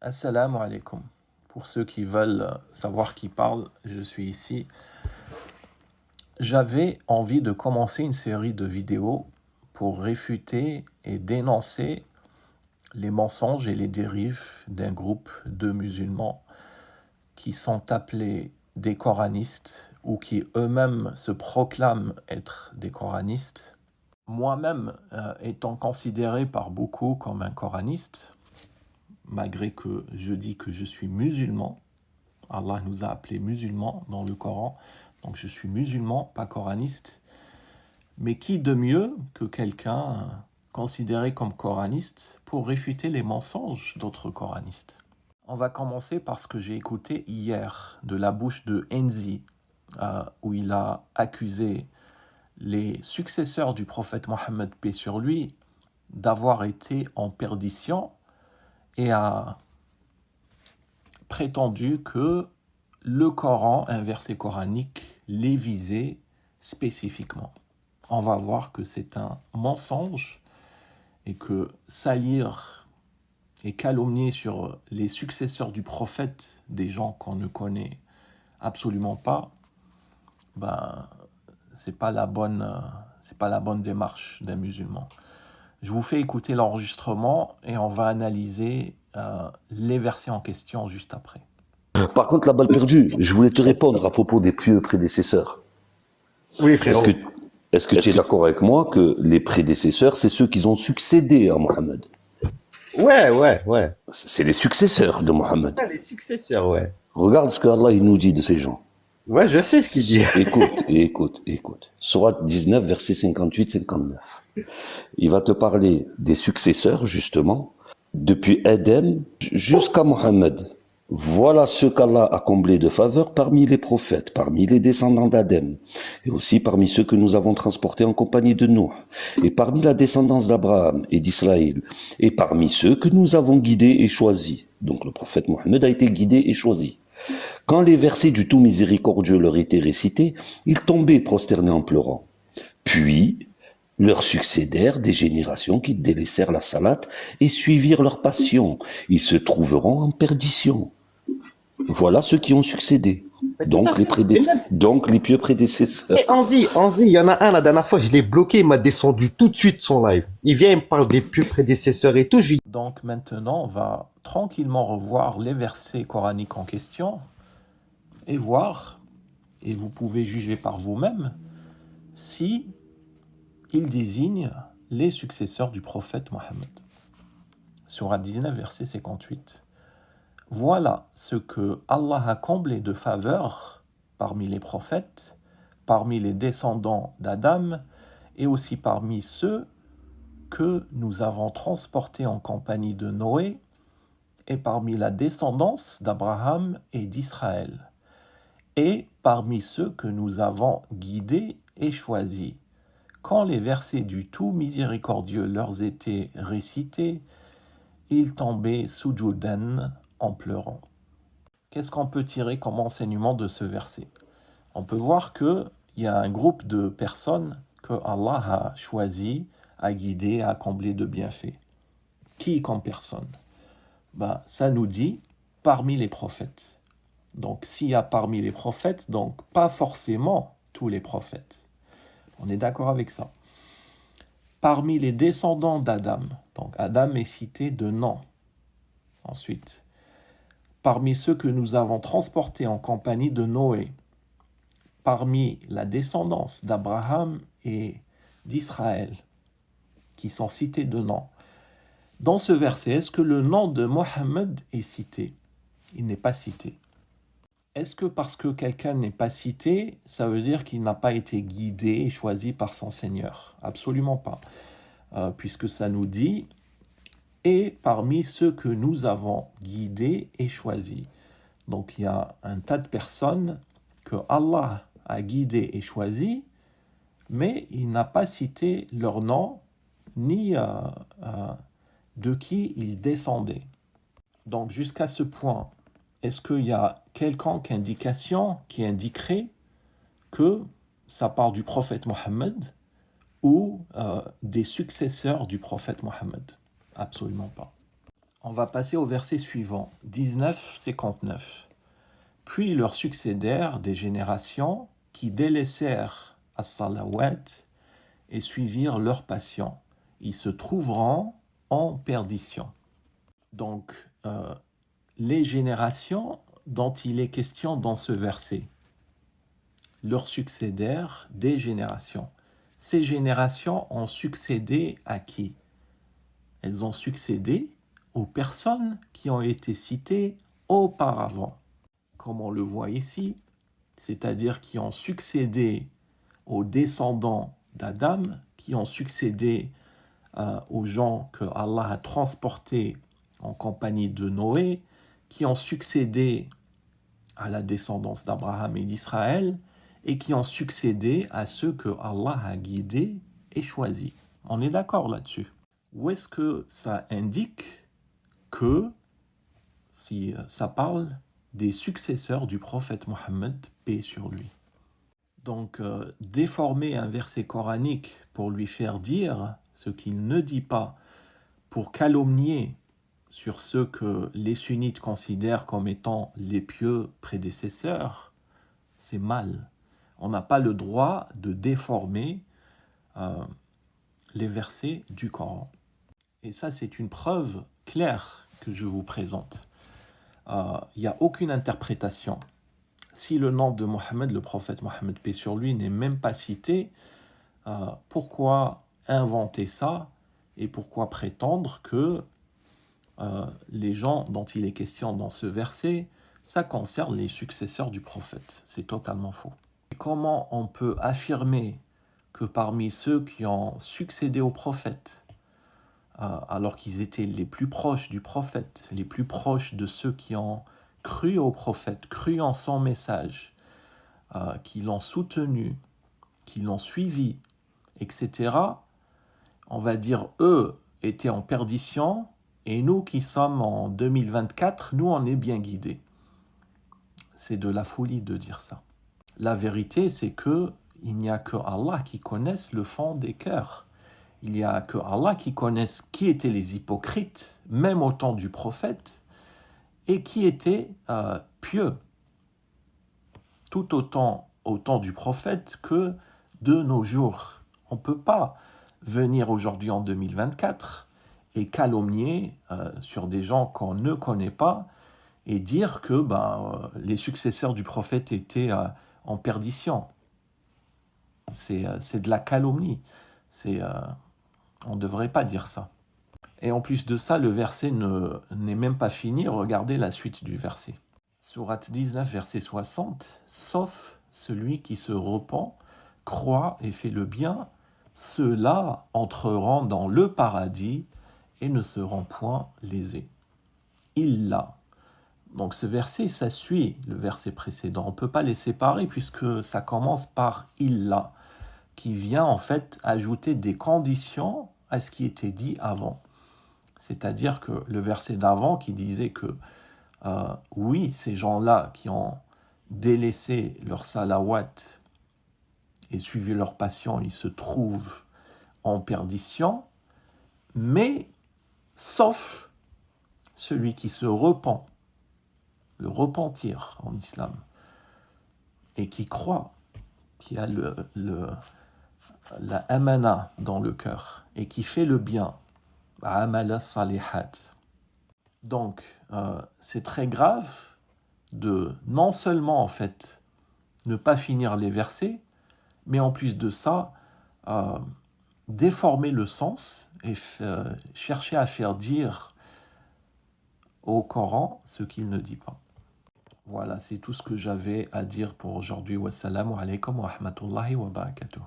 Assalamu alaikum. Pour ceux qui veulent savoir qui parle, je suis ici. J'avais envie de commencer une série de vidéos pour réfuter et dénoncer les mensonges et les dérives d'un groupe de musulmans qui sont appelés des coranistes ou qui eux-mêmes se proclament être des coranistes. Moi-même, étant considéré par beaucoup comme un coraniste, malgré que je dis que je suis musulman, Allah nous a appelés musulmans dans le Coran, donc je suis musulman, pas coraniste. Mais qui de mieux que quelqu'un considéré comme coraniste pour réfuter les mensonges d'autres coranistes? On va commencer par ce que j'ai écouté hier de la bouche de Enzi, où il a accusé les successeurs du prophète Mohammed, paix sur lui, d'avoir été en perdition et a prétendu que le Coran, un verset coranique, les visait spécifiquement. On va voir que c'est un mensonge et que salir et calomnier sur les successeurs du prophète, des gens qu'on ne connaît absolument pas, ben, c'est pas la bonne démarche d'un musulman. Je vous fais écouter l'enregistrement et on va analyser les versets en question juste après. Par contre, la balle perdue, je voulais te répondre à propos des pieux prédécesseurs. Oui, frérot. Est-ce que tu es d'accord avec moi que les prédécesseurs, c'est ceux qui ont succédé à Mohammed? Ouais. C'est les successeurs de Mohammed. Les successeurs, ouais. Regarde ce que Allah il nous dit de ces gens. Ouais, je sais ce qu'il dit. Écoute. Sourate 19, versets 58-59. Il va te parler des successeurs, justement, depuis Adam jusqu'à Mohammed. Voilà ce qu'Allah a comblé de faveur parmi les prophètes, parmi les descendants d'Adam, et aussi parmi ceux que nous avons transportés en compagnie de Nuh, et parmi la descendance d'Abraham et d'Israël, et parmi ceux que nous avons guidés et choisis. Donc le prophète Mohammed a été guidé et choisi. Quand les versets du tout miséricordieux leur étaient récités, ils tombaient prosternés en pleurant. Puis, leur succédèrent des générations qui délaissèrent la salate et suivirent leur passion. Ils se trouveront en perdition. Voilà ceux qui ont succédé. Donc les pieux prédécesseurs. Et Anzi, il y en a un la dernière fois, je l'ai bloqué, il m'a descendu tout de suite son live. Il vient, il me parle des pieux prédécesseurs et tout. Donc maintenant, on va tranquillement revoir les versets coraniques en question et voir, et vous pouvez juger par vous-même, si il désigne les successeurs du prophète Mohammed. Sourate 19, verset 58. Voilà ce que Allah a comblé de faveur parmi les prophètes, parmi les descendants d'Adam, et aussi parmi ceux que nous avons transportés en compagnie de Noé, et parmi la descendance d'Abraham et d'Israël, et parmi ceux que nous avons guidés et choisis. Quand les versets du tout miséricordieux leur étaient récités, ils tombaient sujudan en pleurant. Qu'est-ce qu'on peut tirer comme enseignement de ce verset? On peut voir qu'il y a un groupe de personnes que Allah a choisi, a guidé, a comblé de bienfaits. Qui comme personne? Ça nous dit parmi les prophètes. Donc s'il y a parmi les prophètes, donc pas forcément tous les prophètes. On est d'accord avec ça. Parmi les descendants d'Adam, donc Adam est cité de nom. Ensuite, parmi ceux que nous avons transportés en compagnie de Noé, parmi la descendance d'Abraham et d'Israël, qui sont cités de nom. Dans ce verset, est-ce que le nom de Mohammed est cité? Il n'est pas cité. Est-ce que parce que quelqu'un n'est pas cité, ça veut dire qu'il n'a pas été guidé et choisi par son Seigneur? Absolument pas. Puisque ça nous dit « et parmi ceux que nous avons guidés et choisis ». Donc il y a un tas de personnes que Allah a guidées et choisies, mais il n'a pas cité leur nom ni de qui ils descendaient. Donc jusqu'à ce point, est-ce qu'il y a quelconque indication qui indiquerait que ça part du prophète Mohammed ou des successeurs du prophète Mohammed? Absolument pas. On va passer au verset suivant, 19-59. Puis leur succédèrent des générations qui délaissèrent as-salawat et suivirent leurs passions. Ils se trouveront en perdition. Donc, les générations dont il est question dans ce verset, leur succédèrent des générations. Ces générations ont succédé à qui? Elles ont succédé aux personnes qui ont été citées auparavant, comme on le voit ici, c'est-à-dire qui ont succédé aux descendants d'Adam, qui ont succédé aux gens que Allah a transportés en compagnie de Noé, qui ont succédé à la descendance d'Abraham et d'Israël, et qui ont succédé à ceux que Allah a guidés et choisis. On est d'accord là-dessus. Où est-ce que ça indique que, si ça parle des successeurs du prophète Mohammed, paix sur lui? Donc, déformer un verset coranique pour lui faire dire ce qu'il ne dit pas, pour calomnier sur ceux que les sunnites considèrent comme étant les pieux prédécesseurs, c'est mal. On n'a pas le droit de déformer les versets du Coran. Et ça, c'est une preuve claire que je vous présente. Il n'y a aucune interprétation. Si le nom de Mohammed, le prophète Mohammed, paix sur lui, n'est même pas cité, pourquoi inventer ça et pourquoi prétendre que les gens dont il est question dans ce verset, ça concerne les successeurs du prophète? C'est totalement faux. Et comment on peut affirmer que parmi ceux qui ont succédé au prophète, alors qu'ils étaient les plus proches du prophète, les plus proches de ceux qui ont cru au prophète, cru en son message, qui l'ont soutenu, qui l'ont suivi, etc., on va dire eux étaient en perdition et nous qui sommes en 2024, nous on est bien guidés. C'est de la folie de dire ça. La vérité, c'est que il n'y a que Allah qui connaisse le fond des cœurs. Il n'y a que Allah qui connaisse qui étaient les hypocrites, même au temps du prophète, et qui étaient pieux, tout autant au temps du prophète que de nos jours. On ne peut pas venir aujourd'hui en 2024 et calomnier sur des gens qu'on ne connaît pas et dire que les successeurs du prophète étaient en perdition. C'est de la calomnie. On ne devrait pas dire ça. Et en plus de ça, le verset n'est même pas fini. Regardez la suite du verset. Sourate 19, verset 60. Sauf celui qui se repent, croit et fait le bien, ceux-là entreront dans le paradis et ne seront point lésés. Illa. Donc ce verset, ça suit le verset précédent. On ne peut pas les séparer puisque ça commence par illa, qui vient en fait ajouter des conditions à ce qui était dit avant. C'est-à-dire que le verset d'avant qui disait que oui, ces gens-là qui ont délaissé leur salawat et suivi leur passion, ils se trouvent en perdition, mais sauf celui qui se repent, le repentir en islam, et qui croit, qui a la amana dans le cœur, et qui fait le bien, amala salihat. Donc, c'est très grave de non seulement en fait ne pas finir les versets, mais en plus de ça, déformer le sens et chercher à faire dire au Coran ce qu'il ne dit pas. Voilà, c'est tout ce que j'avais à dire pour aujourd'hui. Wassalamu alaikum wa rahmatullahi wa barakatuh.